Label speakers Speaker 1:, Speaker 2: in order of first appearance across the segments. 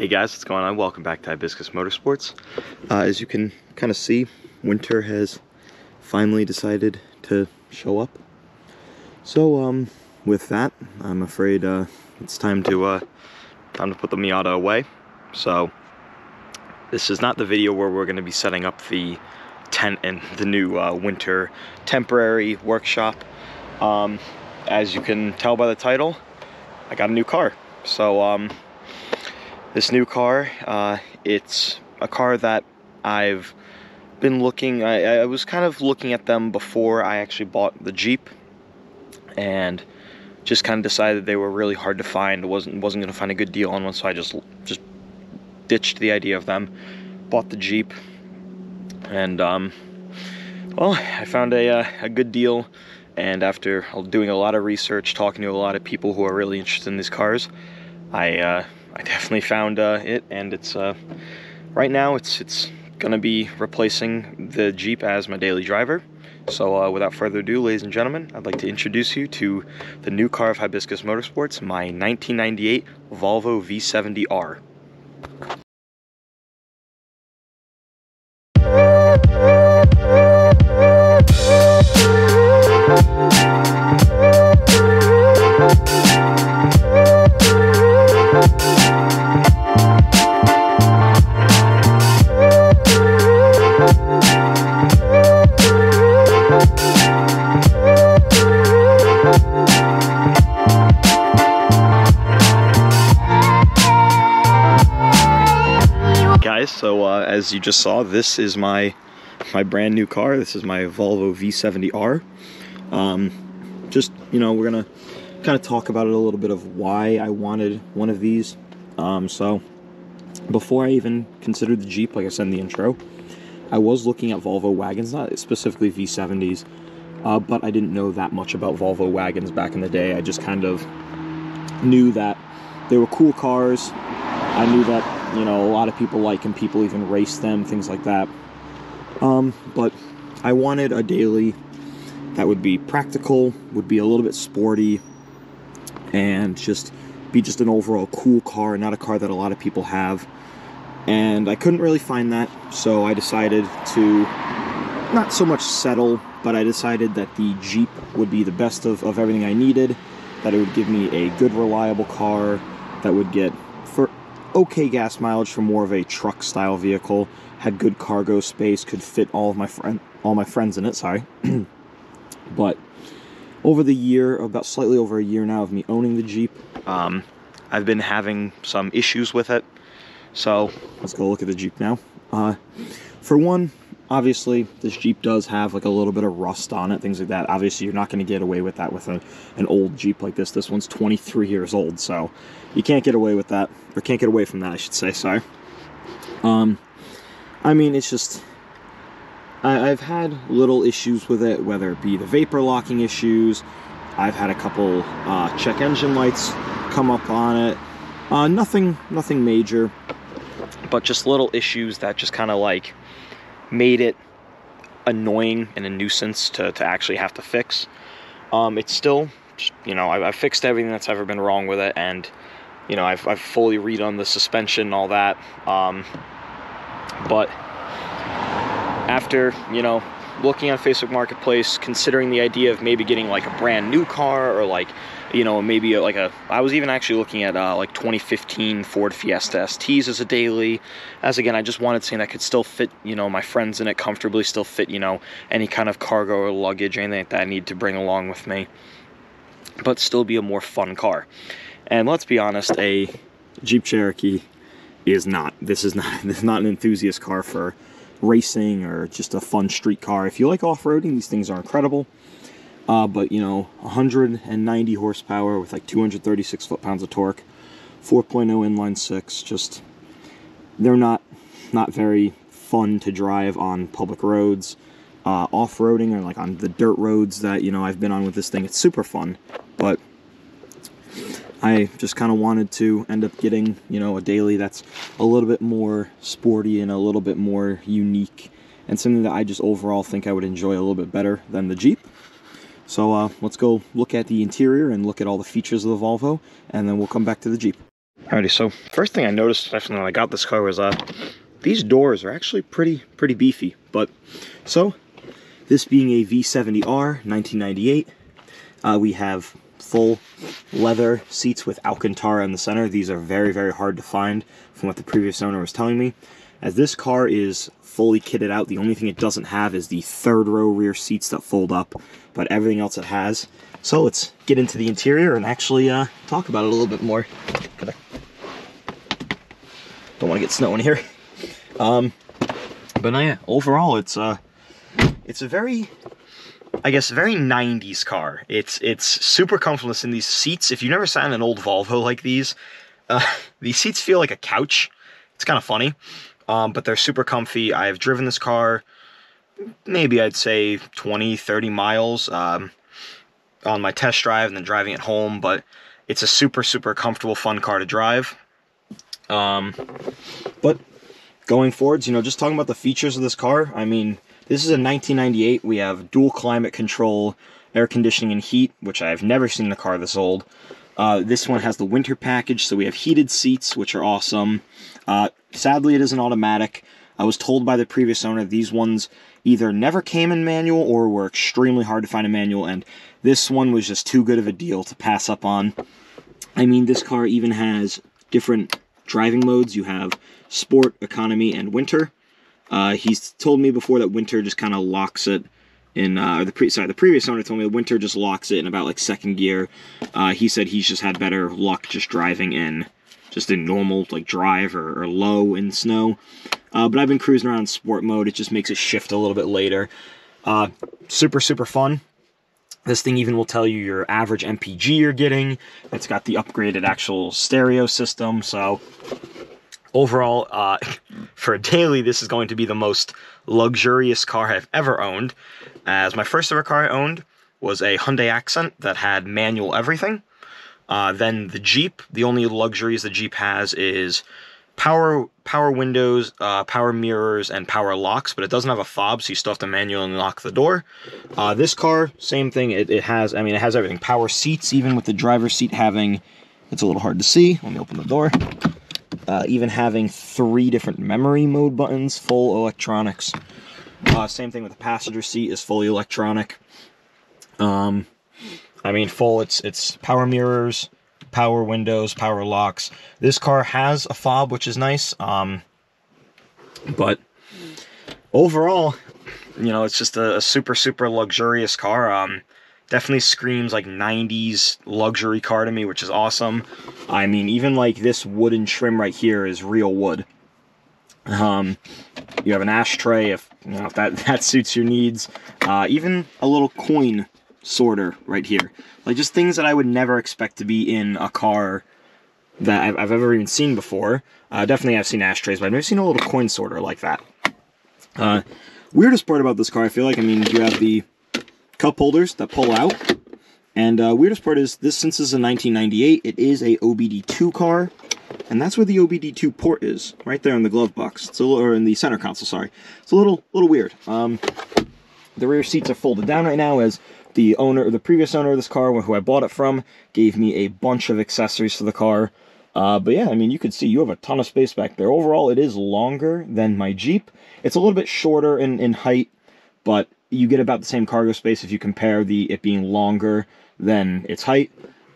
Speaker 1: Hey guys, what's going on? Welcome back to Hibiscus Motorsports. As you can kind of see, winter has finally decided to show up. So with that, I'm afraid it's time to put the Miata away. So this is not the video where we're going to be setting up the tent and the new winter temporary workshop. As you can tell by the title, I got a new car. So this new car, it's a car that I've been looking, I was kind of looking at them before I actually bought the Jeep, and just kind of decided they were really hard to find. Wasn't going to find a good deal on one, so I just ditched the idea of them, bought the Jeep, and well, I found a good deal, and after doing a lot of research, talking to a lot of people who are really interested in these cars, I definitely found it, and it's right now it's gonna be replacing the Jeep as my daily driver. So without further ado, ladies and gentlemen, I'd like to introduce you to the new car of Hibiscus Motorsports, my 1998 Volvo V70R. So as you just saw, this is my brand new car. This is my Volvo V70R. Just, you know, we're gonna kind of talk about it a little bit of why I wanted one of these. So before I even considered the Jeep, like I said in the intro, I was looking at Volvo wagons, not specifically V70s, but I didn't know that much about Volvo wagons back in the day. I just kind of knew that they were cool cars. I knew that, you know, a lot of people like them, people even race them, things like that. But I wanted a daily that would be practical, would be a little bit sporty, and just be just an overall cool car, not a car that a lot of people have. And I couldn't really find that, so I decided to not so much settle, but I decided that the Jeep would be the best of everything I needed, that it would give me a good, reliable car that would get for okay gas mileage for more of a truck style vehicle, had good cargo space, could fit all my friends in it, sorry. But over the year, about slightly over a year now of me owning the Jeep, I've been having some issues with it. So let's go look at the Jeep now. For one, obviously this Jeep does have like a little bit of rust on it, things like that. Obviously you're not going to get away with that with an old Jeep like this. This one's 23 years old, so you can't get away with that, or can't get away from that, I should say, sorry. I mean, it's just, I've had little issues with it, whether it be the vapor locking issues. I've had a couple check engine lights come up on it. Nothing major, but just little issues that just kind of like made it annoying and a nuisance to actually have to fix. It's still, you know, I've fixed everything that's ever been wrong with it, and you know, I've fully redone the suspension and all that. But after, you know, looking on Facebook Marketplace, considering the idea of maybe getting like a brand new car, or like, you know, maybe like I was even actually looking at like 2015 Ford Fiesta STs as a daily, as again, I just wanted something that could still fit, you know, my friends in it comfortably, still fit, you know, any kind of cargo or luggage, anything like that I need to bring along with me, but still be a more fun car. And let's be honest, a Jeep Cherokee is not, this is not an enthusiast car for racing or just a fun street car. If you like off-roading, these things are incredible. But, you know, 190 horsepower with like 236 foot-pounds of torque, 4.0 inline six, just, they're not very fun to drive on public roads. Off-roading, or like on the dirt roads that, you know, I've been on with this thing, it's super fun. But I just kind of wanted to end up getting, you know, a daily that's a little bit more sporty and a little bit more unique, and something that I just overall think I would enjoy a little bit better than the Jeep. So let's go look at the interior and look at all the features of the Volvo, and then we'll come back to the Jeep. Alrighty, so first thing I noticed, especially when I got this car, was these doors are actually pretty beefy. But so this being a V70R 1998, we have full leather seats with Alcantara in the center. These are very hard to find from what the previous owner was telling me. As this car is fully kitted out, the only thing it doesn't have is the third row rear seats that fold up, but everything else it has. So let's get into the interior and actually talk about it a little bit more. Don't want to get snow in here. But no, yeah, overall it's a very, I guess, very 90s car. It's super comfortable in these seats. If you've never sat in an old Volvo like these seats feel like a couch. It's kind of funny, but they're super comfy. I've driven this car maybe I'd say 20-30 miles on my test drive and then driving it home, but it's a super comfortable, fun car to drive. But going forwards, you know, just talking about the features of this car, I mean, this is a 1998. We have dual climate control, air conditioning and heat, which I've never seen in a car this old. This one has the winter package, so we have heated seats, which are awesome. Sadly, it is an automatic. I was told by the previous owner these ones either never came in manual or were extremely hard to find a manual, and this one was just too good of a deal to pass up on. I mean, this car even has different driving modes. You have sport, economy, and winter. He's told me before that winter just kind of locks it in, the previous owner told me the winter just locks it in about like second gear. He said he's just had better luck just driving in normal like drive or low in snow. But I've been cruising around in sport mode. It just makes it shift a little bit later. Super fun. This thing even will tell you your average MPG you're getting. It's got the upgraded actual stereo system. So overall, for a daily, this is going to be the most luxurious car I've ever owned. As my first ever car I owned was a Hyundai Accent that had manual everything. Then the Jeep, the only luxuries the Jeep has is power windows, power mirrors, and power locks, but it doesn't have a fob, so you still have to manually lock the door. This car, same thing. It has everything. Power seats, even with the driver's seat having, it's a little hard to see. Let me open the door. Even having 3 different memory mode buttons, full electronics. Same thing with the passenger seat, is fully electronic. I mean, full, it's power mirrors, power windows, power locks. This car has a fob, which is nice. But overall, you know, it's just a super luxurious car. Definitely screams like 90s luxury car to me, which is awesome. I mean, even like this wooden trim right here is real wood. You have an ashtray if that suits your needs. Even a little coin sorter right here. Like, just things that I would never expect to be in a car that I've ever even seen before. Definitely I've seen ashtrays, but I've never seen a little coin sorter like that. Weirdest part about this car, I feel like, I mean, you have the cup holders that pull out. And weirdest part is, since this is a 1998, it is a OBD2 car. And that's where the OBD2 port is, right there in the glove box. It's a little, or in the center console, sorry. It's a little weird. The rear seats are folded down right now, as the previous owner of this car, who I bought it from, gave me a bunch of accessories for the car. But yeah, I mean, you can see you have a ton of space back there. Overall, it is longer than my Jeep. It's a little bit shorter in height, but you get about the same cargo space if you compare it being longer than its height.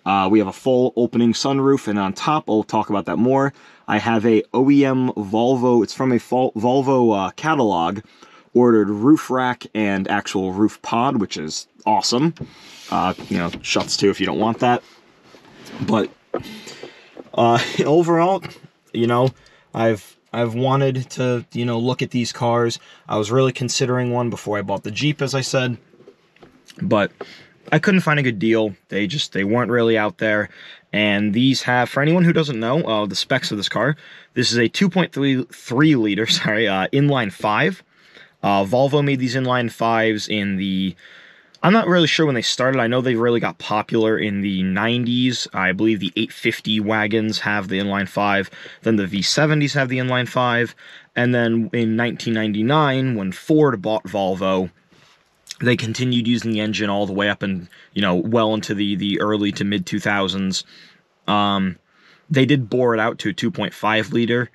Speaker 1: We have a full opening sunroof, and on top, I'll talk about that more, I have a OEM Volvo, it's from a Volvo catalog, ordered roof rack and actual roof pod, which is awesome. You know, shuts too if you don't want that. But overall, you know, I've wanted to, you know, look at these cars. I was really considering one before I bought the Jeep, as I said, but I couldn't find a good deal. They weren't really out there. And these have, for anyone who doesn't know, the specs of this car, this is a 2.3 liter, inline 5. Volvo made these inline 5s in the, I'm not really sure when they started. I know they really got popular in the 90s. I believe the 850 wagons have the inline 5. Then the V70s have the inline 5. And then in 1999, when Ford bought Volvo, they continued using the engine all the way up and, you know, well into the early to mid 2000s. They did bore it out to a 2.5 liter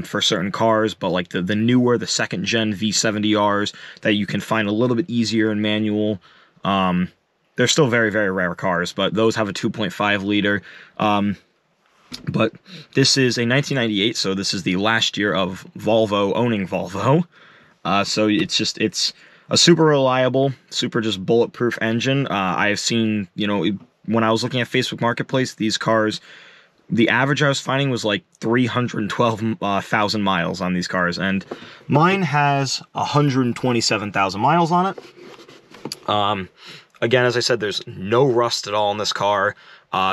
Speaker 1: for certain cars, but like the newer, the second gen V70Rs that you can find a little bit easier in manual, they're still very, very rare cars, but those have a 2.5 liter. But this is a 1998, so this is the last year of Volvo owning Volvo. So it's a super reliable, super just bulletproof engine. I've seen, you know, when I was looking at Facebook Marketplace, these cars, the average I was finding was like 312,000 miles on these cars, and mine has 127,000 miles on it. Again, as I said, there's no rust at all in this car.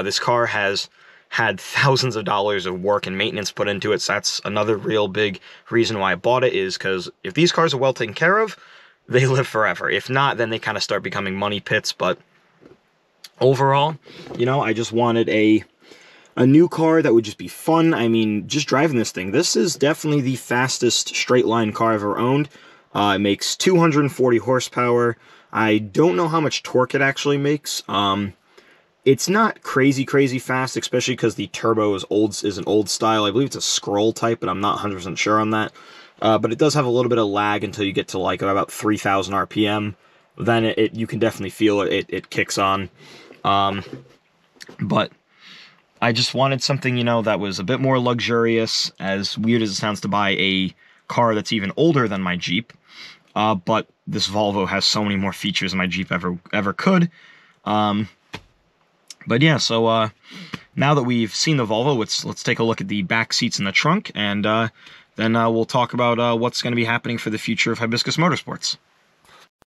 Speaker 1: This car has had thousands of dollars of work and maintenance put into it, so that's another real big reason why I bought it, is because if these cars are well taken care of, they live forever. If not, then they kind of start becoming money pits. But overall, you know, I just wanted a new car that would just be fun. I mean, just driving this thing, this is definitely the fastest straight line car I've ever owned. It makes 240 horsepower. I don't know how much torque it actually makes. It's not crazy fast, especially because the turbo is an old style. I believe it's a scroll type, but I'm not 100% sure on that. But it does have a little bit of lag until you get to like about 3,000 RPM. Then you can definitely feel it kicks on. But I just wanted something, you know, that was a bit more luxurious, as weird as it sounds to buy a car that's even older than my Jeep. But this Volvo has so many more features than my Jeep ever could. But yeah, so now that we've seen the Volvo, let's take a look at the back seats in the trunk, and then we'll talk about what's going to be happening for the future of Hibiscus Motorsports.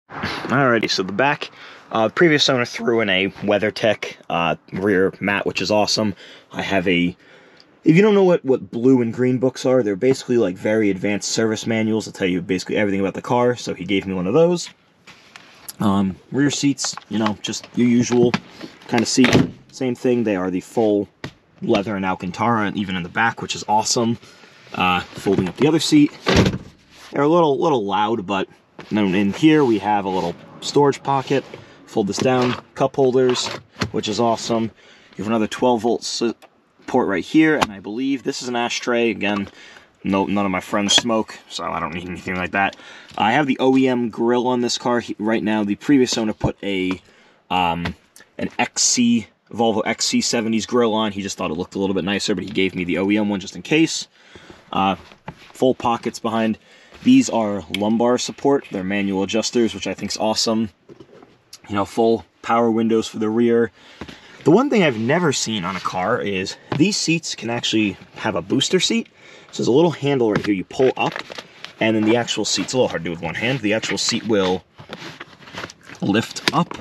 Speaker 1: Alrighty, so the back, previous owner threw in a WeatherTech rear mat, which is awesome. I have if you don't know what blue and green books are, they're basically like very advanced service manuals that tell you basically everything about the car, so he gave me one of those. Rear seats, you know, just your usual kind of seat. Same thing, they are the full leather and Alcantara, even in the back, which is awesome. Folding up the other seat. They're a little loud, but in here we have a little storage pocket. Fold this down, cup holders, which is awesome. You have another 12-volt port right here, and I believe this is an ashtray. Again, none of my friends smoke, so I don't need anything like that. I have the OEM grill on this car right now. The previous owner put an Volvo XC70's grill on. He just thought it looked a little bit nicer, but he gave me the OEM one just in case. Full pockets behind. These are lumbar support. They're manual adjusters, which I think is awesome. You know, full power windows for the rear. The one thing I've never seen on a car is these seats can actually have a booster seat. So there's a little handle right here you pull up, and then the actual seat's a little hard to do with one hand. The actual seat will lift up,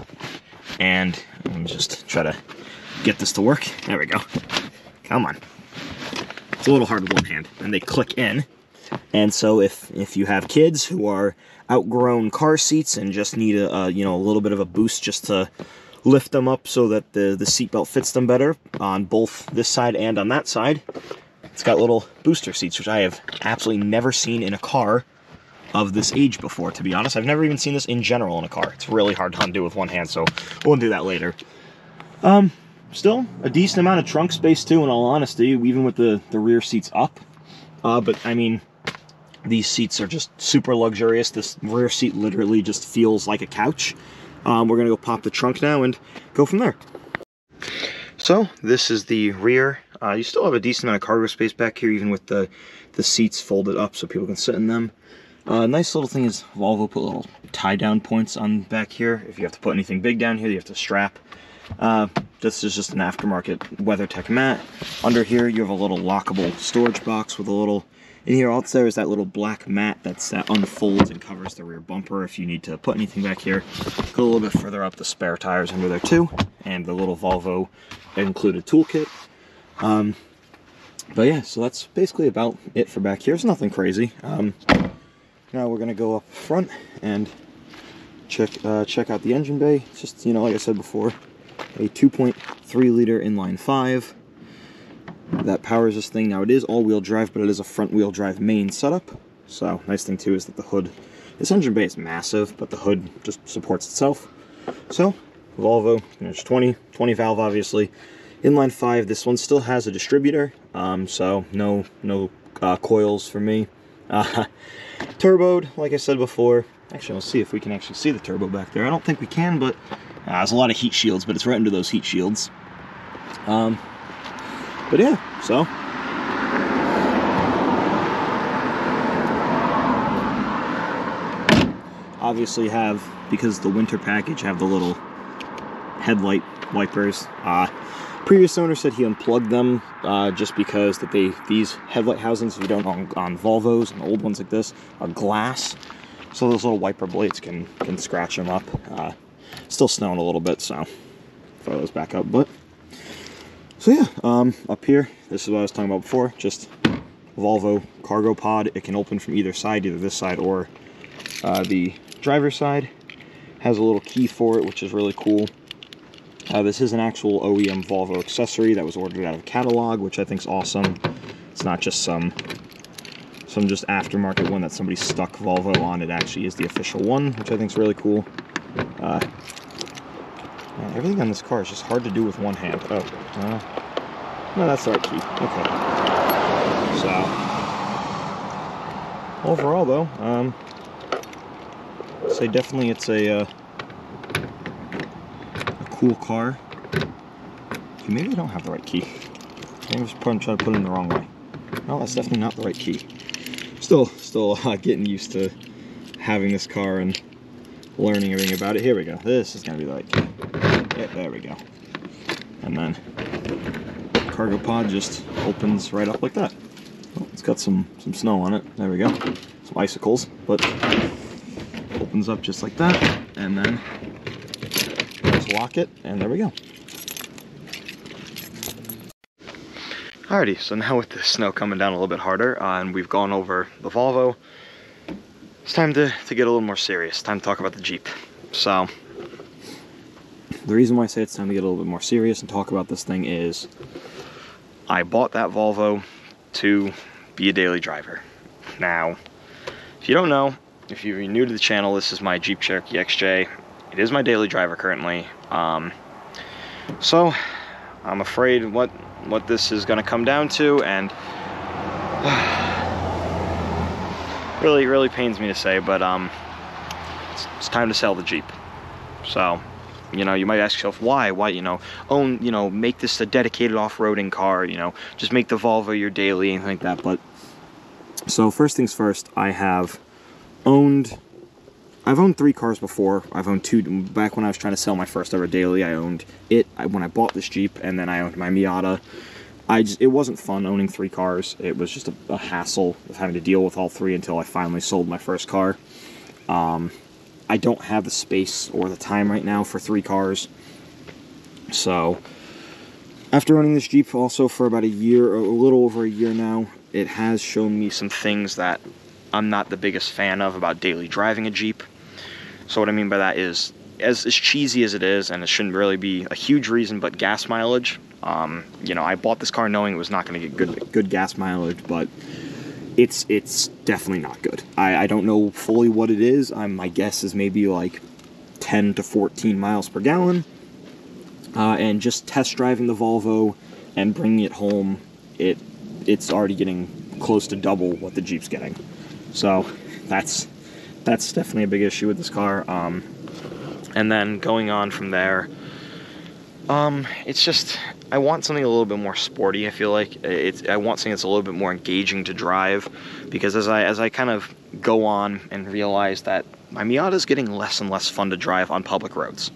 Speaker 1: and let me just try to get this to work. There we go. Come on. It's a little hard with one hand, and they click in. And so if you have kids who are outgrown car seats and just need a little bit of a boost just to lift them up so that the seatbelt fits them better on both this side and on that side, it's got little booster seats, which I have absolutely never seen in a car of this age before, to be honest. I've never even seen this in general in a car. It's really hard to undo with one hand, so we'll do that later. Still a decent amount of trunk space too, in all honesty, even with the rear seats up. But I mean, these seats are just super luxurious. This rear seat literally just feels like a couch. We're gonna go pop the trunk now and go from there. So this is the rear. You still have a decent amount of cargo space back here, even with the seats folded up so people can sit in them. Nice little thing is Volvo put little tie-down points on back here. If you have to put anything big down here, you have to strap. This is just an aftermarket WeatherTech mat. Under here, you have a little lockable storage box with a little... In here also is that little black mat that unfolds and covers the rear bumper if you need to put anything back here. Go a little bit further up, the spare tires under there too, and the little Volvo included toolkit. But yeah, so that's basically about it for back here. It's nothing crazy. Now we're gonna go up front and check out the engine bay. It's just, you know, like I said before, a 2.3 liter inline 5 that powers this thing. Now it is all-wheel drive, but it is a front-wheel drive main setup. So nice thing too is that the hood, this engine bay is massive, but the hood just supports itself. So Volvo, you know, it's 20 valve obviously. Inline 5, this one still has a distributor, so no coils for me. Turboed, like I said before. Actually, let's see if we can actually see the turbo back there. I don't think we can, but there's a lot of heat shields, but it's right into those heat shields. But yeah, so. Obviously have, because the winter package, have the little headlight wipers. Previous owner said he unplugged them just because these headlight housings, if you don't on Volvos and old ones like this, are glass. So those little wiper blades can scratch them up. Still snowing a little bit, so throw those back up. But so yeah, up here, this is what I was talking about before. Just Volvo cargo pod. It can open from either side, either this side or the driver's side. Has a little key for it, which is really cool. This is an actual OEM Volvo accessory that was ordered out of a catalog, which I think is awesome. It's not just some just aftermarket one that somebody stuck Volvo on. It actually is the official one, which I think is really cool. Man, everything on this car is just hard to do with one hand. Oh, no, that's the right key. Okay. So, overall though, I'd say definitely it's a cool car. Maybe I don't have the right key. Maybe I was trying to put it in the wrong way. No, that's definitely not the right key. Still getting used to having this car and learning everything about it. Here we go. This is going to be the right key. Yeah, there we go. And then cargo pod just opens right up like that. Oh, it's got some snow on it. There we go. Some icicles, but opens up just like that. And then just lock it, and there we go. Alrighty, so now with the snow coming down a little bit harder, and we've gone over the Volvo, it's time to get a little more serious. Time to talk about the Jeep. So, the reason why I say it's time to get a little bit more serious and talk about this thing is, I bought that Volvo to be a daily driver. Now, if you don't know, if you're new to the channel, this is my Jeep Cherokee XJ. It is my daily driver currently. So, I'm afraid what this is going to come down to, and really pains me to say, but it's time to sell the Jeep. So, you know, you might ask yourself why, make this a dedicated off-roading car, just make the Volvo your daily, anything like that. But so first things first, I've owned 3 cars before. I've owned 2 back when I was trying to sell my first ever daily. I owned it when I bought this Jeep, and then I owned my Miata. It wasn't fun owning 3 cars. It was just a hassle of having to deal with all 3 until I finally sold my first car. I don't have the space or the time right now for 3 cars. So, after owning this Jeep also for about a year, or a little over a year now, it has shown me some things that I'm not the biggest fan of about daily driving a Jeep. So what I mean by that is, as cheesy as it is, and it shouldn't really be a huge reason, but gas mileage. I bought this car knowing it was not going to get good gas mileage, but it's definitely not good. I don't know fully what it is. My guess is maybe like 10 to 14 miles per gallon. And just test driving the Volvo and bringing it home, it's already getting close to double what the Jeep's getting. So that's definitely a big issue with this car. And then going on from there, it's just, I want something a little bit more sporty. I feel like I want something that's a little bit more engaging to drive, because as I kind of go on and realize that my Miata is getting less and less fun to drive on public roads.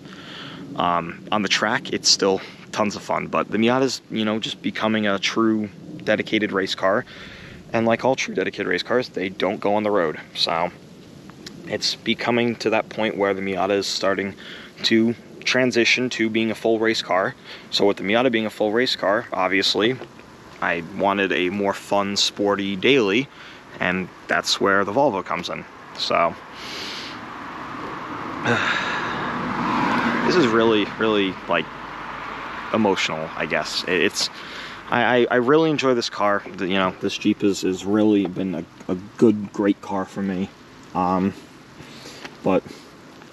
Speaker 1: On the track, it's still tons of fun, but the Miata's, just becoming a true dedicated race car. And like all true dedicated race cars, they don't go on the road. So it's becoming to that point where the Miata is starting to transition to being a full race car. So with the Miata being a full race car, obviously, I wanted a more fun, sporty daily, and that's where the Volvo comes in. So this is really like emotional, I guess. I really enjoy this car. This Jeep has really been a great car for me. But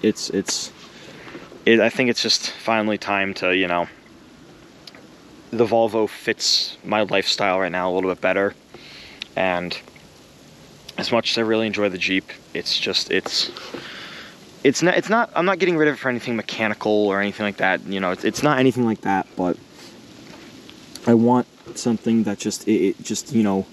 Speaker 1: I think it's just finally time to, the Volvo fits my lifestyle right now a little bit better. And as much as I really enjoy the Jeep, it's not, I'm not getting rid of it for anything mechanical or anything like that. You know, it's not anything like that, but I want something that just, you know,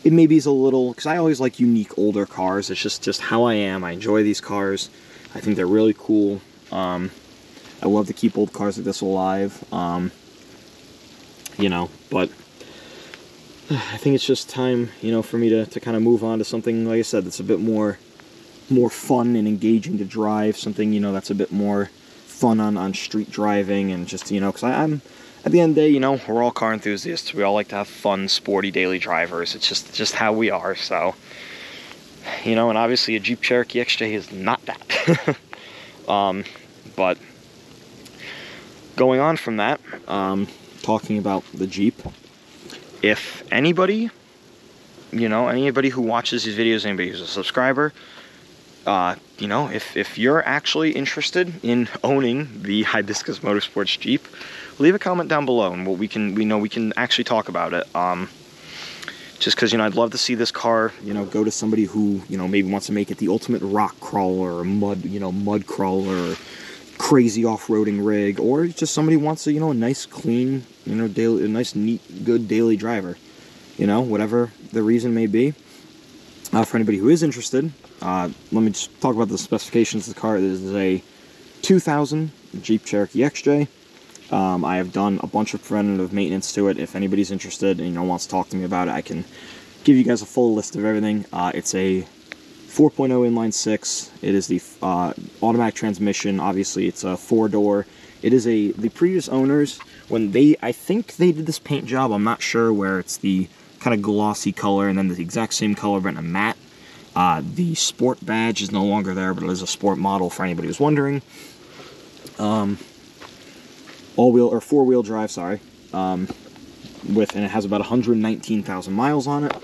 Speaker 1: it maybe is a little, because I always like unique older cars. It's just how I am. I enjoy these cars. I think they're really cool. I love to keep old cars like this alive. You know, but I think it's just time, you know, for me to kind of move on to something, like I said, that's a bit more fun and engaging to drive. Something, you know, that's a bit more fun on street driving, and just, you know, because I'm, at the end of the day, you know, we're all car enthusiasts. We all like to have fun, sporty daily drivers. It's just how we are. So, you know, and obviously a Jeep Cherokee XJ is not that. But going on from that, talking about the Jeep, if anybody, you know, anybody who watches these videos, anybody who's a subscriber, you know, if you're actually interested in owning the Hibiscus Motorsports Jeep, leave a comment down below, and we can actually talk about it. Just because, you know, I'd love to see this car, you know, go to somebody who, you know, maybe wants to make it the ultimate rock crawler or mud crawler, or crazy off-roading rig, or just somebody wants a, you know, a nice, clean, you know, a nice, neat, good daily driver. You know, whatever the reason may be. For anybody who is interested, let me just talk about the specifications of the car. This is a 2000 Jeep Cherokee XJ. I have done a bunch of preventative maintenance to it. If anybody's interested and, you know, wants to talk to me about it, I can give you guys a full list of everything. It's a 4.0 inline six. It is the automatic transmission. Obviously, it's a 4-door. It is the previous owners, when I think they did this paint job, I'm not sure, where it's the kind of glossy color and then the exact same color but in a matte. The sport badge is no longer there, but it is a sport model for anybody who's wondering. All-wheel or 4-wheel drive, sorry. And it has about 119,000 miles on it.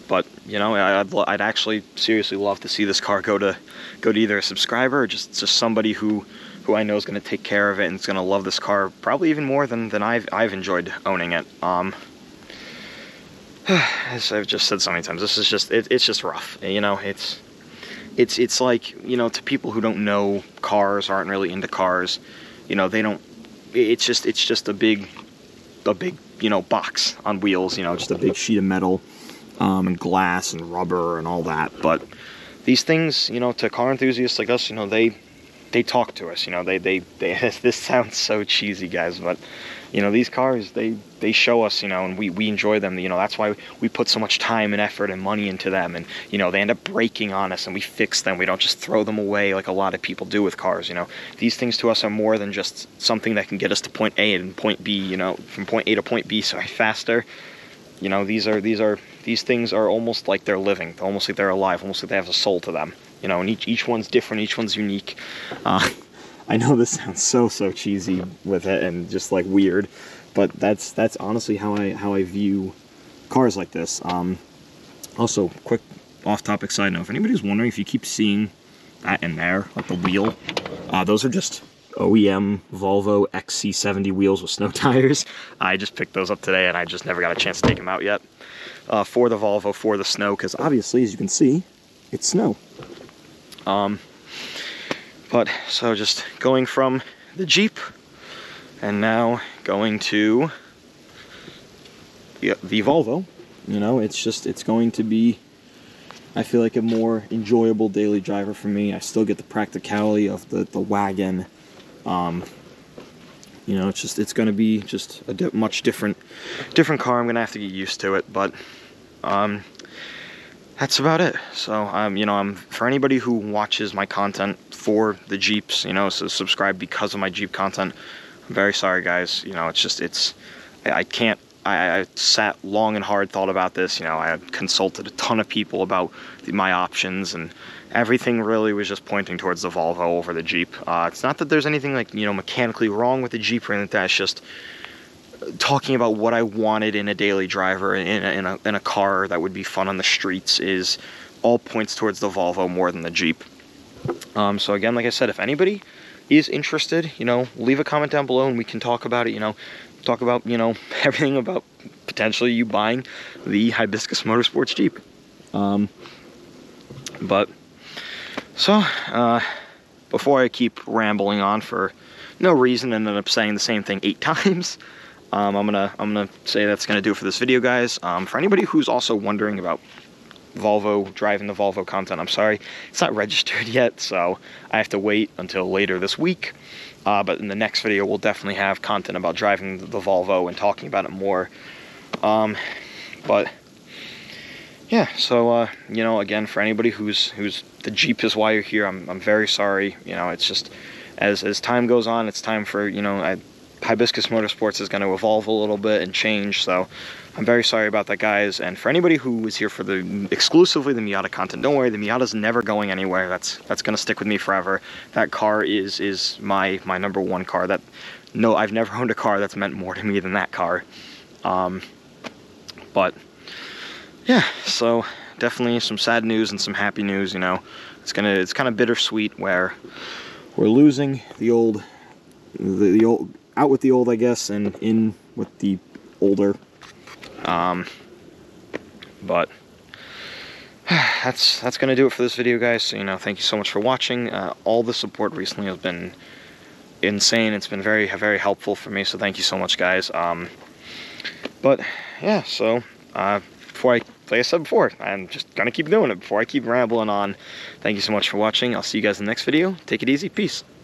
Speaker 1: But, you know, I'd actually seriously love to see this car go to either a subscriber or just somebody who I know is going to take care of it and is going to love this car probably even more than I've enjoyed owning it. As I've just said so many times, this is just it's just rough. You know, it's like, you know, to people who don't know cars, aren't really into cars, you know, they don't. It's just a big you know, box on wheels. You know, just a big sheet of metal. And glass and rubber and all that. But these things, you know, to car enthusiasts like us, you know, they talk to us. You know, they this sounds so cheesy, guys, but, you know, these cars, they show us, you know, and we enjoy them. You know, that's why we put so much time and effort and money into them. And, you know, they end up breaking on us, and we fix them. We don't just throw them away like a lot of people do with cars. You know, these things to us are more than just something that can get us to point A and point B, you know, from point A to point B, sorry, faster. You know, these things are almost like they're living, almost like they're alive, almost like they have a soul to them. You know, and each one's different, each one's unique. I know this sounds so cheesy with it and just like weird, but that's honestly how I view cars like this. Also, quick off-topic side note: if anybody's wondering, if you keep seeing that in there, like the wheel, those are just OEM Volvo XC70 wheels with snow tires. I just picked those up today, and I just never got a chance to take them out yet. For the Volvo, for the snow, because obviously, as you can see, it's snow. But, so just going from the Jeep, and now going to the Volvo, you know, it's going to be, I feel like, a more enjoyable daily driver for me. I still get the practicality of the wagon. You know, it's going to be just a much different car. I'm going to have to get used to it, but that's about it. So, you know, for anybody who watches my content for the Jeeps, you know, so subscribe because of my Jeep content, I'm very sorry, guys. You know, I sat long and hard, thought about this. You know, I had consulted a ton of people about my options, and everything really was just pointing towards the Volvo over the Jeep. It's not that there's anything, like, you know, mechanically wrong with the Jeep or anything like that. It's just talking about what I wanted in a daily driver, in a car that would be fun on the streets, is all points towards the Volvo more than the Jeep. So again, like I said, if anybody is interested, you know, leave a comment down below and we can talk about it, you know, talk about, you know, everything about potentially you buying the Hibiscus Motorsports Jeep. But, so, before I keep rambling on for no reason and end up saying the same thing 8 times, I'm gonna say that's gonna do it for this video, guys. For anybody who's also wondering about Volvo, driving the Volvo content, I'm sorry, it's not registered yet, so I have to wait until later this week. But in the next video, we'll definitely have content about driving the Volvo and talking about it more. But yeah, so you know, again, for anybody who's the Jeep is why you're here, I'm very sorry. You know, it's just as time goes on, it's time for, you know, Hibiscus Motorsports is going to evolve a little bit and change, so I'm very sorry about that, guys. And for anybody who is here for exclusively the Miata content, don't worry, the Miata's never going anywhere. That's going to stick with me forever. That car is my number one car. No, I've never owned a car that's meant more to me than that car. But yeah, so definitely some sad news and some happy news. You know, it's kind of bittersweet where we're losing the old out with the old, I guess, and in with the older. But that's gonna do it for this video, guys. So, you know, thank you so much for watching. All the support recently has been insane. It's been very, very helpful for me, so thank you so much, guys. But yeah, so like I said before, I'm just gonna keep doing it before I keep rambling on. Thank you so much for watching. I'll see you guys in the next video. Take it easy. Peace.